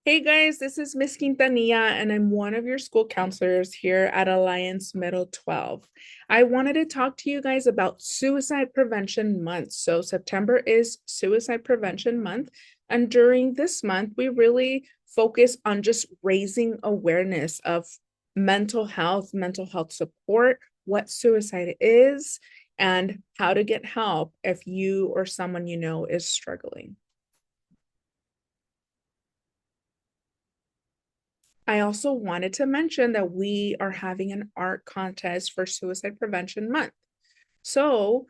Hey guys, this is Miss Quintanilla, and I'm one of your school counselors here at Alliance Middle 12. I wanted to talk to you guys about Suicide Prevention Month. So, September is Suicide Prevention Month, and during this month, we really focus on just raising awareness of mental health support, what suicide is, and how to get help if you or someone you know is struggling. I also wanted to mention that we are having an art contest for Suicide Prevention Month. So,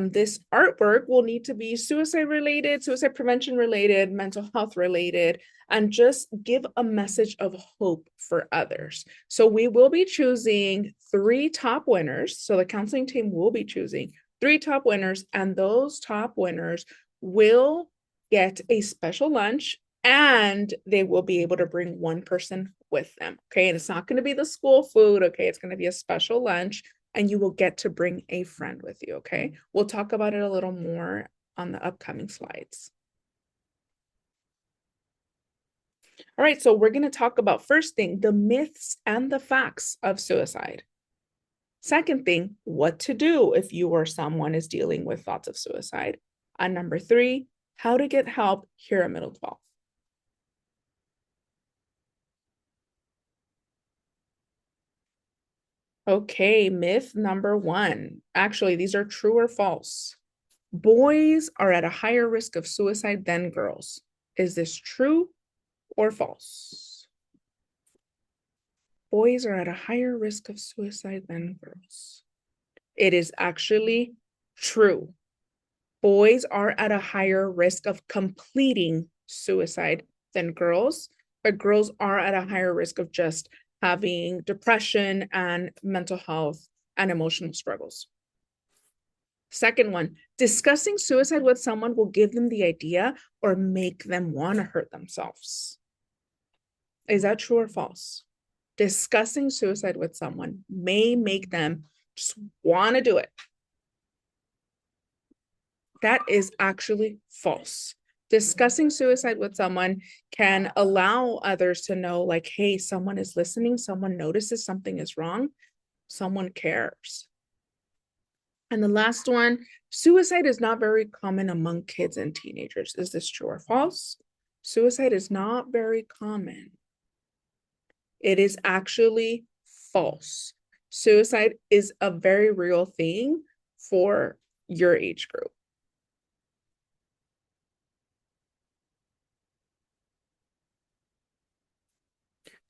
this artwork will need to be suicide related, suicide prevention related, mental health related, and just give a message of hope for others. So, we will be choosing three top winners. So, the counseling team will be choosing three top winners, and those top winners will get a special lunch and they will be able to bring one person with them. Okay. And it's not going to be the school food. Okay. It's going to be a special lunch and you will get to bring a friend with you. Okay. We'll talk about it a little more on the upcoming slides. All right. So we're going to talk about first thing, the myths and the facts of suicide. Second thing, what to do if you or someone is dealing with thoughts of suicide. And number three, how to get help here at Middle 12. Okay, myth number one. Actually, these are true or false. Boys are at a higher risk of suicide than girls. Is this true or false? Boys are at a higher risk of suicide than girls. It is actually true. Boys are at a higher risk of completing suicide than girls, but girls are at a higher risk of just having depression and mental health and emotional struggles. Second one, discussing suicide with someone will give them the idea or make them want to hurt themselves. Is that true or false? Discussing suicide with someone may make them just want to do it. That is actually false. Discussing suicide with someone can allow others to know, like, hey, someone is listening, someone notices something is wrong, someone cares. And the last one, suicide is not very common among kids and teenagers. Is this true or false? Suicide is not very common. It is actually false. Suicide is a very real thing for your age group.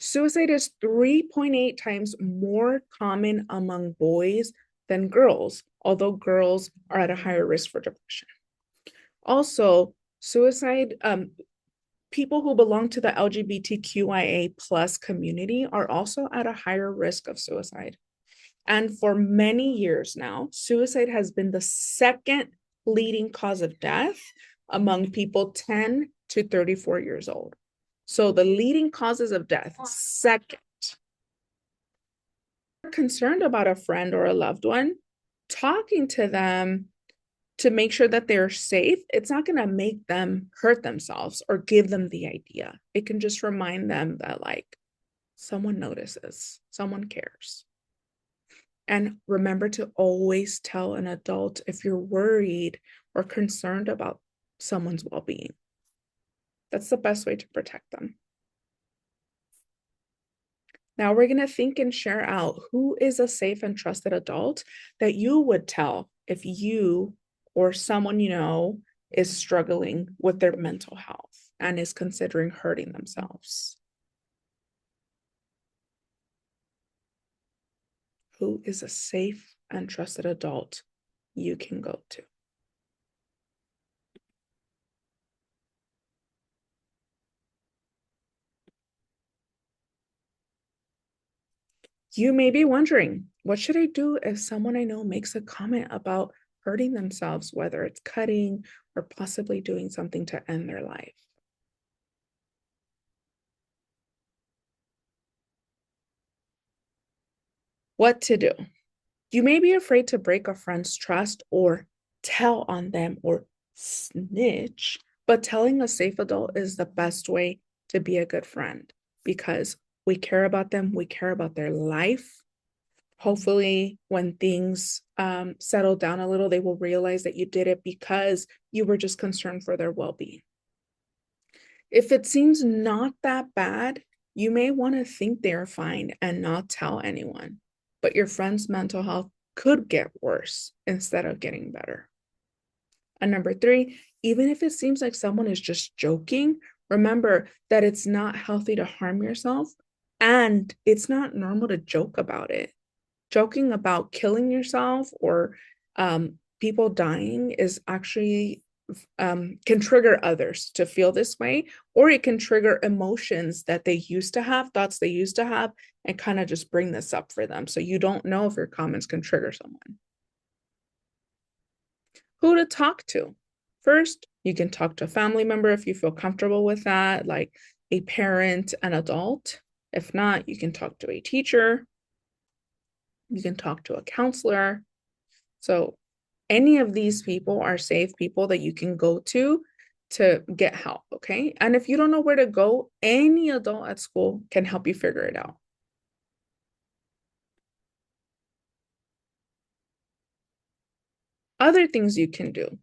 Suicide is 3.8 times more common among boys than girls, although girls are at a higher risk for depression. Also, suicide, people who belong to the LGBTQIA plus community are also at a higher risk of suicide. And for many years now, suicide has been the second leading cause of death among people 10 to 34 years old. So the leading causes of death, second. Concerned about a friend or a loved one, talking to them to make sure that they're safe, it's not going to make them hurt themselves or give them the idea. It can just remind them that, like, someone notices, someone cares. And remember to always tell an adult if you're worried or concerned about someone's well being. That's the best way to protect them. Now we're going to think and share out who is a safe and trusted adult that you would tell if you or someone you know is struggling with their mental health and is considering hurting themselves. Who is a safe and trusted adult you can go to? You may be wondering, what should I do if someone I know makes a comment about hurting themselves, whether it's cutting or possibly doing something to end their life? What to do? You may be afraid to break a friend's trust or tell on them or snitch, but telling a safe adult is the best way to be a good friend because we care about them, we care about their life. Hopefully, when things settle down a little, they will realize that you did it because you were just concerned for their well-being. If it seems not that bad, you may want to think they're fine and not tell anyone, but your friend's mental health could get worse instead of getting better. And number three, even if it seems like someone is just joking, remember that it's not healthy to harm yourself and it's not normal to joke about it. Joking about killing yourself or people dying is actually can trigger others to feel this way, or it can trigger emotions that they used to have, thoughts they used to have, and kind of just bring this up for them. So you don't know if your comments can trigger someone. Who to talk to? First, you can talk to a family member if you feel comfortable with that, like a parent, an adult. If not, you can talk to a teacher. You can talk to a counselor. So any of these people are safe people that you can go to get help, okay? And if you don't know where to go, any adult at school can help you figure it out. Other things you can do.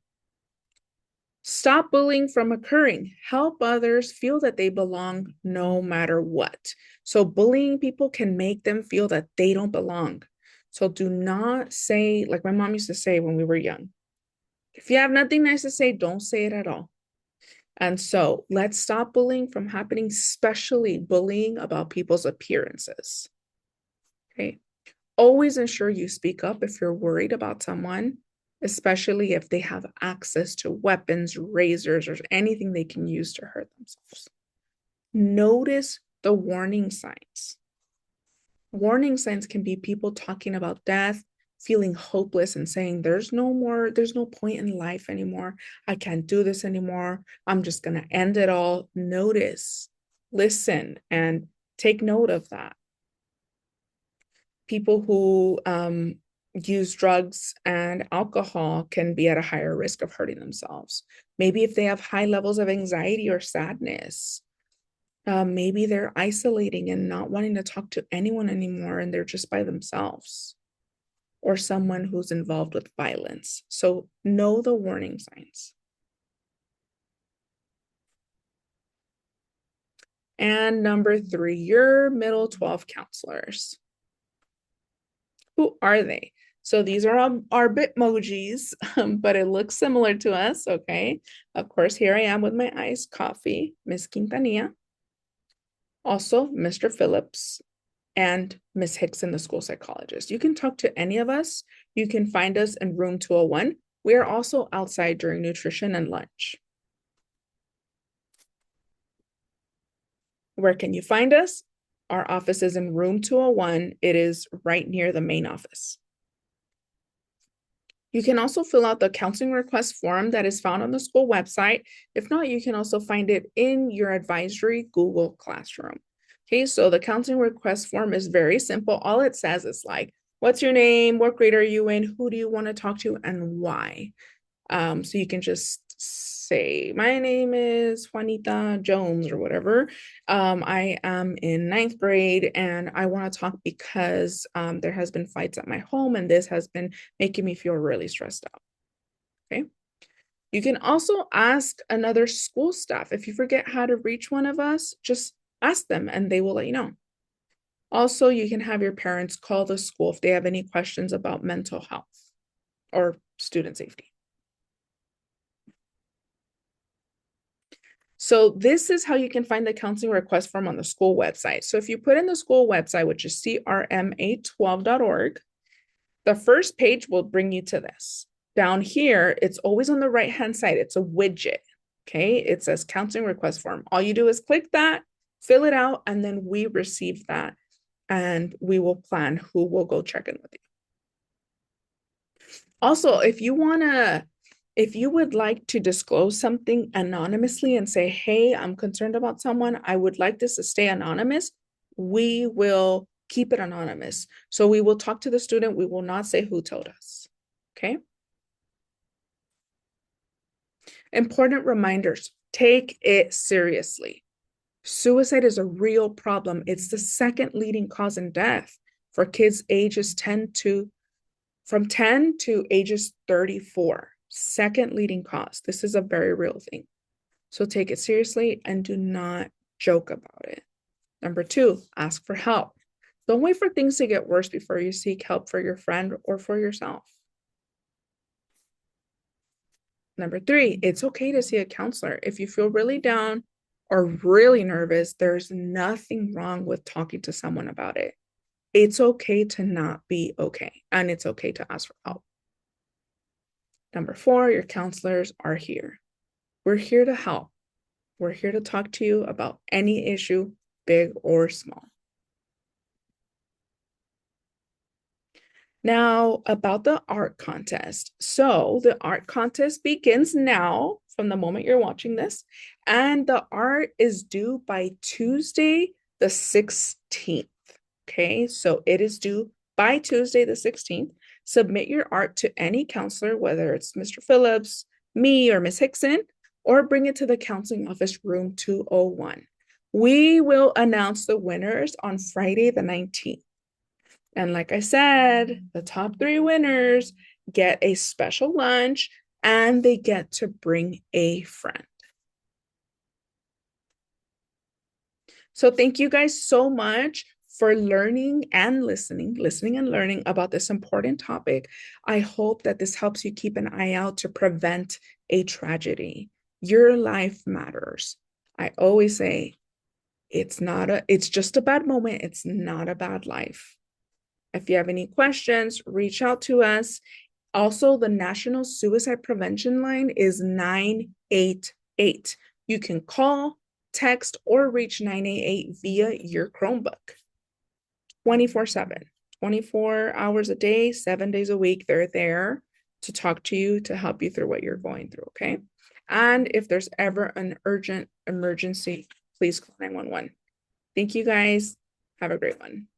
Stop bullying from occurring. Help others feel that they belong no matter what. So bullying people can make them feel that they don't belong. So do not say, like my mom used to say when we were young, if you have nothing nice to say, don't say it at all. And so let's stop bullying from happening, especially bullying about people's appearances. Okay. Always ensure you speak up if you're worried about someone, especially if they have access to weapons, razors, or anything they can use to hurt themselves. Notice the warning signs. Warning signs can be people talking about death, feeling hopeless and saying, there's no point in life anymore. I can't do this anymore. I'm just going to end it all. Notice, listen, and take note of that. People who use drugs and alcohol can be at a higher risk of hurting themselves. Maybe if they have high levels of anxiety or sadness, maybe they're isolating and not wanting to talk to anyone anymore and they're just by themselves, or someone who's involved with violence. So know the warning signs. And number three, your middle 12 counselors. Who are they? So these are our Bitmojis, but it looks similar to us, okay? Of course, here I am with my iced coffee, Miss Quintanilla. Also, Mr. Phillips and Miss Hickson, the school psychologist. You can talk to any of us. You can find us in room 201. We are also outside during nutrition and lunch. Where can you find us? Our office is in room 201. It is right near the main office. You can also fill out the counseling request form that is found on the school website. If not, you can also find it in your advisory Google Classroom. Okay, so the counseling request form is very simple. All it says is like, what's your name? What grade are you in? Who do you want to talk to and why? So you can just say, my name is Juanita Jones or whatever. I am in 9th grade and I want to talk because there has been fights at my home and this has been making me feel really stressed out. Okay. You can also ask another school staff. If you forget how to reach one of us, just ask them and they will let you know. Also, you can have your parents call the school if they have any questions about mental health or student safety. So this is how you can find the counseling request form on the school website. So if you put in the school website, which is crma12.org, the first page will bring you to this. Down here, it's always on the right-hand side. It's a widget, okay? It says counseling request form. All you do is click that, fill it out, and then we receive that, and we will plan who will go check in with you. Also, if you would like to disclose something anonymously and say, hey, I'm concerned about someone, I would like this to stay anonymous, we will keep it anonymous. So we will talk to the student. We will not say who told us. Okay. Important reminders. Take it seriously. Suicide is a real problem. It's the second leading cause in death for kids ages 10 to from 10 to ages 34. Second leading cause. This is a very real thing. So take it seriously and do not joke about it. Number 2, ask for help. Don't wait for things to get worse before you seek help for your friend or for yourself. Number 3, it's okay to see a counselor. If you feel really down or really nervous, there's nothing wrong with talking to someone about it. It's okay to not be okay, and it's okay to ask for help. Number 4, your counselors are here. We're here to help. We're here to talk to you about any issue, big or small. Now, about the art contest. So, the art contest begins now from the moment you're watching this, and the art is due by Tuesday, the 16th. Okay, so it is due by Tuesday, the 16th. Submit your art to any counselor, whether it's Mr. Phillips, me, or Miss Hickson, or bring it to the counseling office, room 201. We will announce the winners on Friday, the 19th. And like I said, the top 3 winners get a special lunch and they get to bring a friend. So thank you guys so much for learning and listening and learning about this important topic. I hope that this helps you keep an eye out to prevent a tragedy. Your life matters. I always say it's just a bad moment. It's not a bad life. If you have any questions, reach out to us. Also, the National Suicide Prevention Line is 988. You can call, text, or reach 988 via your Chromebook. 24/7, 24 hours a day, 7 days a week. They're there to talk to you, to help you through what you're going through, okay? And if there's ever an urgent emergency, please call 911. Thank you guys. Have a great one.